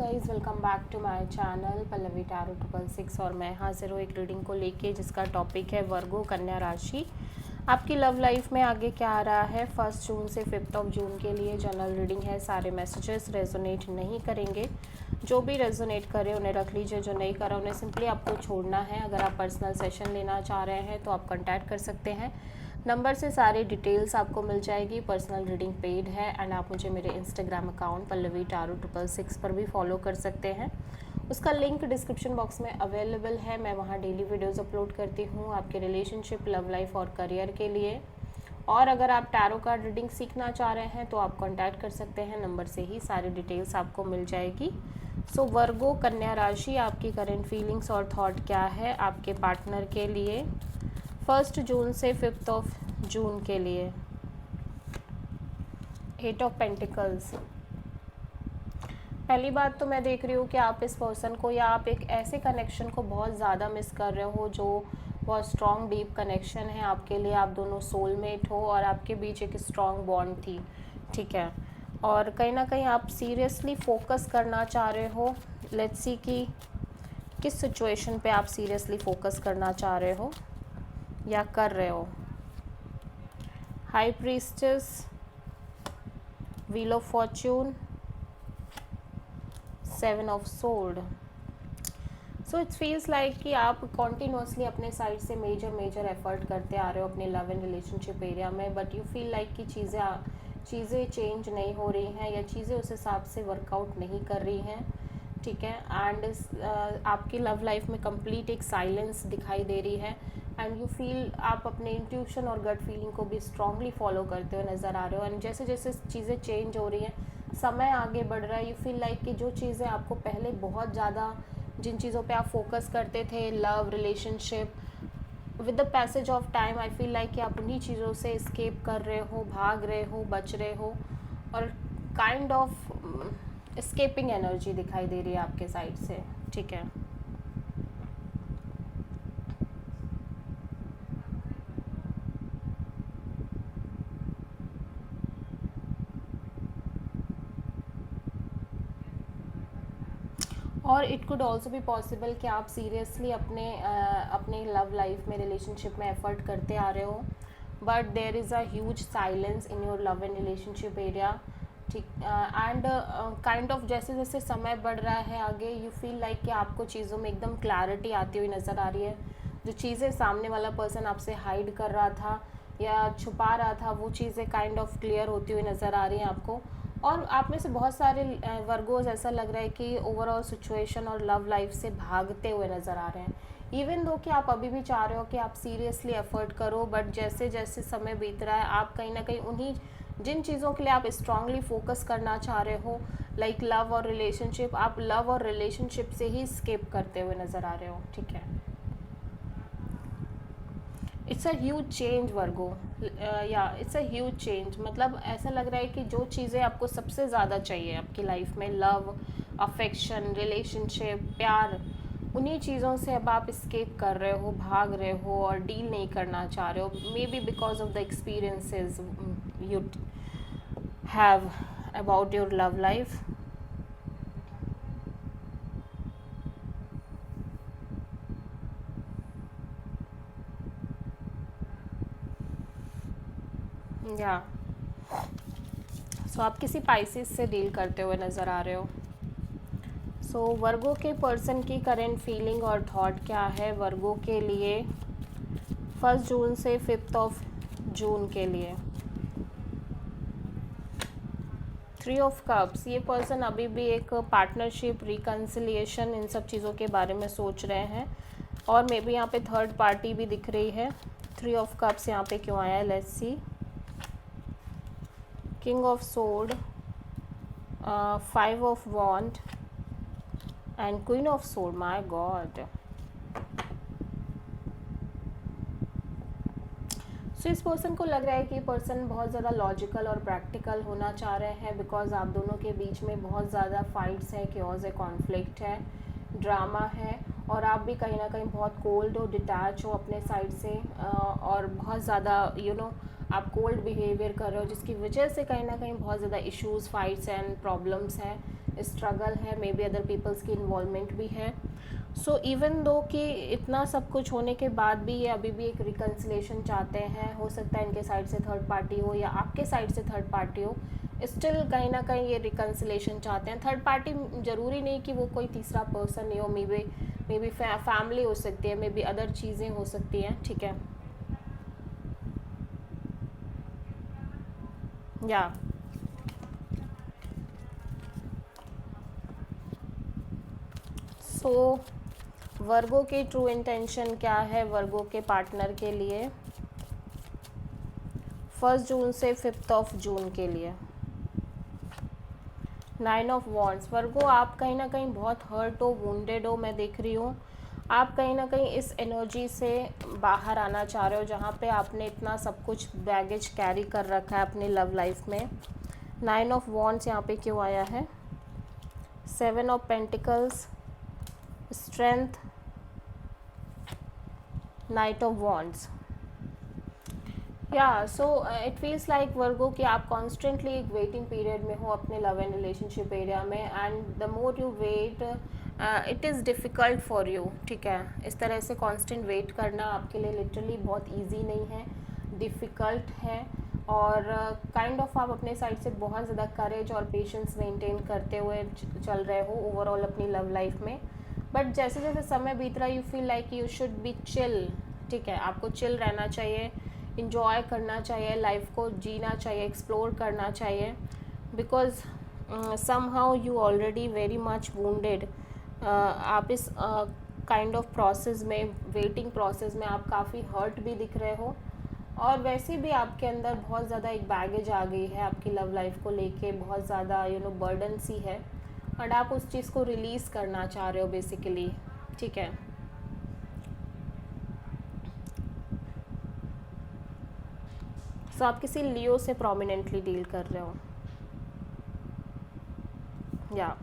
Guys, welcome back to my channel Pallavi tarot 666 और मैं हाजिर हूँ एक रीडिंग को लेके जिसका टॉपिक है वर्गो कन्या राशि। आपकी लव लाइफ में आगे क्या आ रहा है 1 जून से 5 जून के लिए जनरल रीडिंग है। सारे मैसेजेस रेजोनेट नहीं करेंगे, जो भी रेजोनेट करे उन्हें रख लीजिए, जो नहीं करा उन्हें सिंपली आपको छोड़ना है। अगर आप पर्सनल सेशन लेना चाह रहे हैं तो आप कॉन्टैक्ट कर सकते हैं, नंबर से सारी डिटेल्स आपको मिल जाएगी। पर्सनल रीडिंग पेड है एंड आप मुझे मेरे इंस्टाग्राम अकाउंट पल्लवी टैरो 666 पर भी फॉलो कर सकते हैं। उसका लिंक डिस्क्रिप्शन बॉक्स में अवेलेबल है। मैं वहाँ डेली वीडियोस अपलोड करती हूँ आपके रिलेशनशिप, लव लाइफ और करियर के लिए। और अगर आप टैरो कार्ड रीडिंग सीखना चाह रहे हैं तो आप कॉन्टैक्ट कर सकते हैं, नंबर से ही सारी डिटेल्स आपको मिल जाएगी। सो वर्गो कन्या राशि, आपकी करंट फीलिंग्स और थॉट क्या है आपके पार्टनर के लिए 1 जून से 5 जून के लिए। 8 ऑफ पेंटिकल्स। पहली बात तो मैं देख रही हूँ कि आप इस पर्सन को या आप एक ऐसे कनेक्शन को बहुत ज़्यादा मिस कर रहे हो जो बहुत स्ट्रॉन्ग डीप कनेक्शन है आपके लिए। आप दोनों सोलमेट हो और आपके बीच एक स्ट्रॉन्ग बॉन्ड थी, ठीक है। और कहीं ना कहीं आप सीरियसली फोकस करना चाह रहे हो। लेट्स सी कि किस सिचुएशन पे आप सीरियसली फोकस करना चाह रहे हो या कर रहे हो। High priestess, wheel of Fortune, 7 of sword. So it feels like कि आप कॉन्टीन्यूसली अपने साइड से मेजर एफर्ट करते आ रहे हो अपने लव एंड रिलेशनशिप एरिया में, बट यू फील लाइक कि चीज़ें चेंज नहीं हो रही हैं या चीज़ें उस हिसाब से वर्कआउट नहीं कर रही हैं, ठीक है। एंड आपकी लव लाइफ में कंप्लीट एक साइलेंस दिखाई दे रही है एंड यू फील आप अपने इंट्यूशन और गट फीलिंग को भी स्ट्रांगली फॉलो करते हुए नज़र आ रहे हो। एंड जैसे जैसे चीज़ें चेंज हो रही हैं, समय आगे बढ़ रहा है, यू फील लाइक कि जो चीज़ें आपको पहले बहुत ज़्यादा जिन चीज़ों पे आप फोकस करते थे, love relationship, with the passage of time I feel like कि आप उन्हीं चीज़ों से एस्केप कर रहे हो, भाग रहे हो, बच रहे हो और काइंड ऑफ एस्केपिंग एनर्जी दिखाई दे रही है आपके साइड से, ठीक है। और इट कुड ऑल्सो भी पॉसिबल कि आप सीरियसली अपने लव लाइफ में, रिलेशनशिप में एफर्ट करते आ रहे हो, but there is a huge silence in your love and relationship area, ठीक। एंड काइंड ऑफ जैसे जैसे समय बढ़ रहा है आगे, यू फील लाइक कि आपको चीज़ों में एकदम क्लैरिटी आती हुई नज़र आ रही है। जो चीज़ें सामने वाला पर्सन आपसे हाइड कर रहा था या छुपा रहा था, वो चीज़ें काइंड ऑफ क्लियर होती हुई नज़र आ रही हैं आपको। और आप में से बहुत सारे वर्गोज ऐसा लग रहा है कि ओवरऑल सिचुएशन और लव लाइफ से भागते हुए नज़र आ रहे हैं। इवन दो कि आप अभी भी चाह रहे हो कि आप सीरियसली एफर्ट करो, बट जैसे जैसे समय बीत रहा है आप कहीं ना कहीं उन्हीं जिन चीज़ों के लिए आप स्ट्रांगली फोकस करना चाह रहे हो, लाइक लव और रिलेशनशिप, आप लव और रिलेशनशिप से ही स्किप करते हुए नज़र आ रहे हो, ठीक है। इट्स अ ह्यूज चेंज वर्गो, या इट्स अ ह्यूज चेंज। मतलब ऐसा लग रहा है कि जो चीज़ें आपको सबसे ज़्यादा चाहिए आपकी लाइफ में, लव, अफेक्शन, रिलेशनशिप, प्यार, उन्हीं चीज़ों से अब आप स्केप कर रहे हो, भाग रहे हो और डील नहीं करना चाह रहे हो, may be because of the experiences you have about your love life. या सो आप किसी पाइसिस से डील करते हुए नज़र आ रहे हो। सो वर्गो के पर्सन की करेंट फीलिंग और थॉट क्या है वर्गो के लिए 1 जून से 5 जून के लिए। 3 ऑफ कप्स, ये पर्सन अभी भी एक पार्टनरशिप, रिकन्सिलिएशन, इन सब चीज़ों के बारे में सोच रहे हैं और मे बी यहाँ पे थर्ड पार्टी भी दिख रही है। 3 ऑफ कप्स यहाँ पे क्यों आया है, let's see. King of sword, 5 of wand and queen of sword, my god. So इस पर्सन को लग रहा है कि पर्सन बहुत ज़्यादा लॉजिकल और प्रैक्टिकल होना चाह रहे हैं, बिकॉज आप दोनों के बीच में बहुत ज़्यादा फाइट्स है, क्योज है, कॉन्फ्लिक्ट है, ड्रामा है और आप भी कहीं ना कहीं बहुत कोल्ड हो, डिटैच हो अपने साइड से और बहुत ज़्यादा आप कोल्ड बिहेवियर कर रहे हो, जिसकी वजह से कहीं ना कहीं बहुत ज़्यादा इश्यूज़, फाइट्स एंड प्रॉब्लम्स हैं स्ट्रगल है, मे बी अदर पीपल्स की इन्वॉल्वमेंट भी है। सो इवन दो कि इतना सब कुछ होने के बाद भी ये अभी भी एक रिकन्सिलेशन चाहते हैं, हो सकता है इनके साइड से थर्ड पार्टी हो या आपके साइड से थर्ड पार्टी हो, स्टिल कहीं ना कहीं ये रिकन्सिलेशन चाहते हैं। थर्ड पार्टी ज़रूरी नहीं कि वो कोई तीसरा पर्सन नहीं हो, मे बी फैमिली हो सकती है, मे बी अदर चीज़ें हो सकती हैं, ठीक है। या सो वर्गो की ट्रू इंटेंशन क्या है वर्गो के पार्टनर के लिए 1 जून से 5 जून के लिए? 9 ऑफ वॉन्ड्स। वर्गो आप कहीं ना कहीं बहुत हर्ट हो, वुंडेड हो, मैं देख रही हूँ। आप कहीं ना कहीं इस एनर्जी से बाहर आना चाह रहे हो जहाँ पे आपने इतना सब कुछ बैगेज कैरी कर रखा है अपनी लव लाइफ में। 9 ऑफ वॉन्ड्स यहाँ पे क्यों आया है? 7 of pentacles, strength, knight of wands. या so it feels like Virgo कि आप कॉन्स्टेंटली एक वेटिंग पीरियड में हो अपने लव एंड रिलेशनशिप एरिया में, and the more you wait it is difficult for you, ठीक है। इस तरह से कांस्टेंट वेट करना आपके लिए लिटरली बहुत इजी नहीं है, डिफ़िकल्ट है। और काइंड ऑफ आप अपने साइड से बहुत ज़्यादा करेज और पेशेंस मेंटेन करते हुए चल रहे हो ओवरऑल अपनी लव लाइफ में। बट जैसे जैसे समय बीत रहा है you feel like you should be chill, ठीक है। आपको चिल रहना चाहिए, इंजॉय करना चाहिए, लाइफ को जीना चाहिए, एक्सप्लोर करना चाहिए, because somehow you already very much wounded. आप इस काइंड ऑफ प्रोसेस में, वेटिंग प्रोसेस में आप काफ़ी हर्ट भी दिख रहे हो, और वैसे भी आपके अंदर बहुत ज़्यादा एक बैगेज आ गई है आपकी लव लाइफ को लेके, बहुत ज़्यादा बर्डन सी है, और आप उस चीज़ को रिलीज़ करना चाह रहे हो बेसिकली, ठीक है। सो आप किसी लियो से प्रोमिनेंटली डील कर रहे हो, या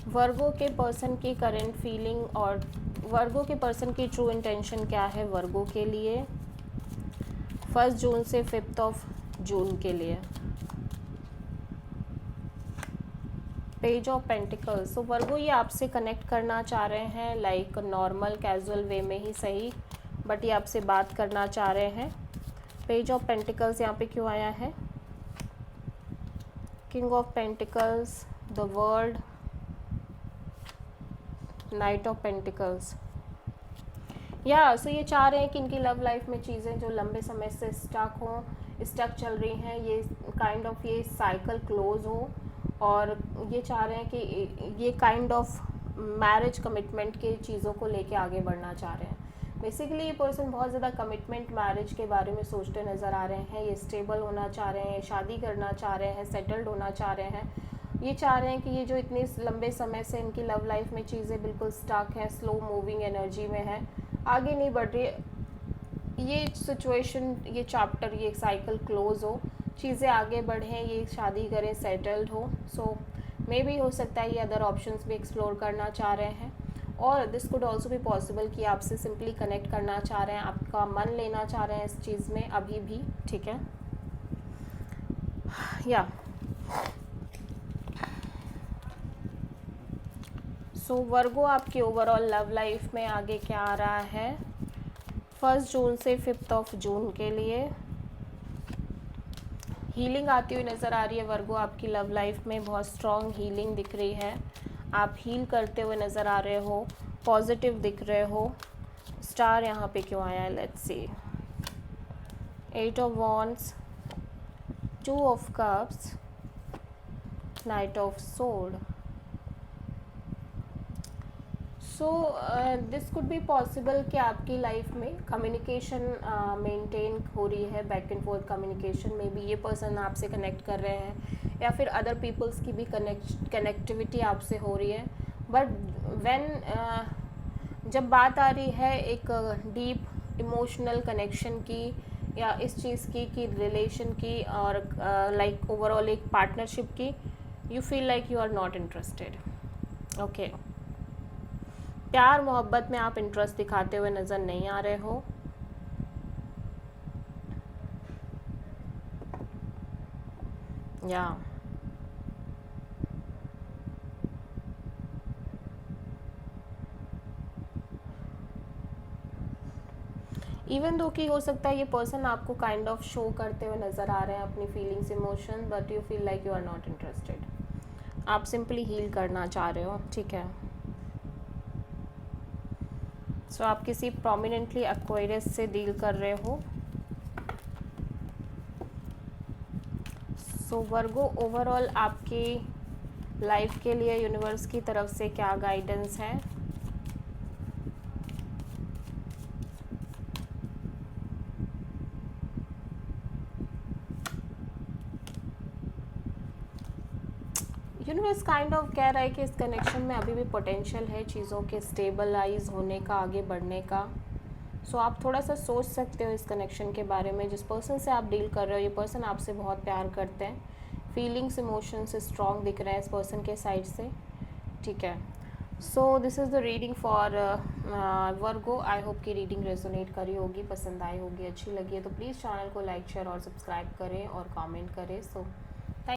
वर्गो के पर्सन की करंट फीलिंग और वर्गो के पर्सन की ट्रू इंटेंशन क्या है वर्गो के लिए 1 जून से 5 जून के लिए? Page of pentacles. So Virgo ये आपसे कनेक्ट करना चाह रहे हैं, लाइक नॉर्मल कैजुअल वे में ही सही, बट ये आपसे बात करना चाह रहे हैं। पेज ऑफ पेंटिकल्स यहाँ पे क्यों आया है? King of pentacles, the world, night of pentacles. या सो ये चाह रहे हैं कि इनकी लव लाइफ में चीज़ें जो लंबे समय से स्टक चल रही हैं, ये काइंड ऑफ ये साइकिल क्लोज हो, और ये चाह रहे हैं कि ये काइंड ऑफ मैरिज कमिटमेंट के चीज़ों को लेके आगे बढ़ना चाह रहे हैं। बेसिकली ये पर्सन बहुत ज़्यादा कमिटमेंट मैरिज के बारे में सोचते नज़र आ रहे हैं। ये स्टेबल होना चाह रहे हैं, शादी करना चाह रहे हैं, सेटल्ड होना चाह रहे हैं। ये चाह रहे हैं कि ये जो इतने लंबे समय से इनकी लव लाइफ में चीज़ें बिल्कुल स्टक हैं, स्लो मूविंग एनर्जी में है, आगे नहीं बढ़ रही, ये सिचुएशन, ये चैप्टर, ये साइकिल क्लोज हो, चीज़ें आगे बढ़ें, ये शादी करें, सेटल्ड हो। सो मे बी हो सकता है ये अदर ऑप्शंस भी एक्सप्लोर करना चाह रहे हैं, और दिस कुड ऑल्सो भी पॉसिबल कि आपसे सिंपली कनेक्ट करना चाह रहे हैं, आपका मन लेना चाह रहे हैं इस चीज़ में अभी भी, ठीक है। या सो वर्गो आपकी ओवरऑल लव लाइफ में आगे क्या आ रहा है 1 जून से 5 जून के लिए? हीलिंग आती हुई नज़र आ रही है वर्गो, आपकी लव लाइफ में बहुत स्ट्रॉन्ग हीलिंग दिख रही है, आप हील करते हुए नज़र आ रहे हो, पॉजिटिव दिख रहे हो। स्टार यहाँ पे क्यों आया है? Let's C. 8 of wands, 2 of cups, night of sword. So this could be possible कि आपकी लाइफ में कम्युनिकेशन मेंटेन हो रही है, बैक एंड फोर्थ कम्युनिकेशन में भी ये पर्सन आपसे कनेक्ट कर रहे हैं, या फिर अदर पीपल्स की भी कनेक्टिविटी आपसे हो रही है। बट व्हेन जब बात आ रही है एक डीप इमोशनल कनेक्शन की, या इस चीज़ की कि रिलेशन की, और लाइक ओवरऑल एक पार्टनरशिप की, you feel like you are not interested, okay. प्यार मोहब्बत में आप इंटरेस्ट दिखाते हुए नज़र नहीं आ रहे हो। या इवन दो कि हो सकता है ये पर्सन आपको काइंड ऑफ शो करते हुए नज़र आ रहे हैं अपनी feelings emotion, but you feel like you are not interested. आप सिंपली हील करना चाह रहे हो, ठीक है। सो आप किसी प्रोमिनेंटली एक्वायरस से डील कर रहे हो। सो वर्गो, ओवरऑल आपकी लाइफ के लिए यूनिवर्स की तरफ से क्या गाइडेंस है? यूनिवर्स काइंड ऑफ कह रहा है कि इस कनेक्शन में अभी भी पोटेंशियल है चीज़ों के स्टेबलाइज होने का, आगे बढ़ने का। सो आप थोड़ा सा सोच सकते हो इस कनेक्शन के बारे में। जिस पर्सन से आप डील कर रहे हो, ये पर्सन आपसे बहुत प्यार करते हैं, फीलिंग्स इमोशंस स्ट्रॉन्ग दिख रहे हैं इस पर्सन के साइड से, ठीक है। So this is the reading for Virgo. I hope कि रीडिंग रेजोनेट करी होगी, पसंद आई होगी, अच्छी लगी है तो प्लीज़ चैनल को लाइक शेयर और सब्सक्राइब करें और कमेंट करें। सो